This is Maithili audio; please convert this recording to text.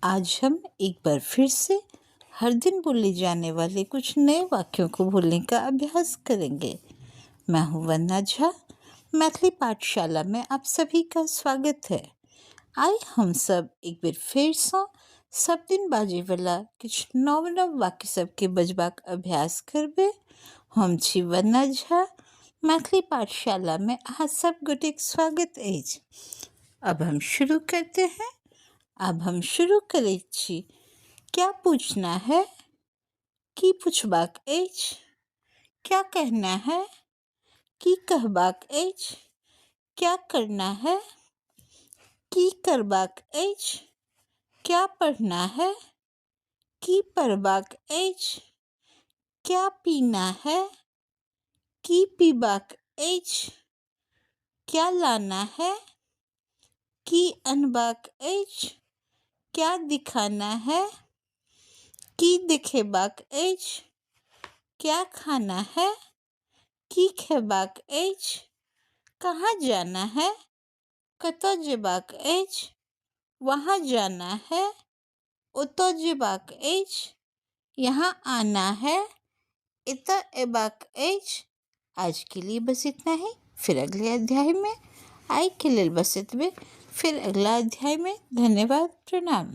आज हम एक बार फिर से हर दिन बोले जाने वाले कुछ नए वाक्यों को बोलने का अभ्यास करेंगे। मैं हूँ वंदना झा। मैथिली पाठशाला में आप सभी का स्वागत है। आइए हम सब एक बेर फेरसँ सब दिन बाजे वाला किछ नव नव वाक्य सबके बजबाक अभ्यास करबे। हम छी वंदना झा। मैथिली पाठशाला में अहाँ सब गोटेक स्वागत अछि। अब हम शुरू करते हैं। अब हम शुरू करै छी। क्या पूछना है? की पुछबाक अछि? क्या कहना है? की कहबाक अछि? क्या करना है? की करबाक अछि? क्या पढ़ना है? की पढ़बाक अछि? क्या पीना है? की पीबाक अछि? क्या लाना है? की अनबाक अछि? क्या दिखाना है? की देखेबाक अछि? क्या खाना है? की खेबाक अछि? कहाँ जाना है? कतऽ जेबाक अछि? वहाँ जाना है? ओतऽ जेबाक अछि? यहाँ आना है? एतऽ एबाक अछि? आज के लिए बस इतना ही। फिर अगले अध्याय में। आइ के लेल बस इतबे। फिर अगला अध्याय में। धन्यवाद। प्रणाम।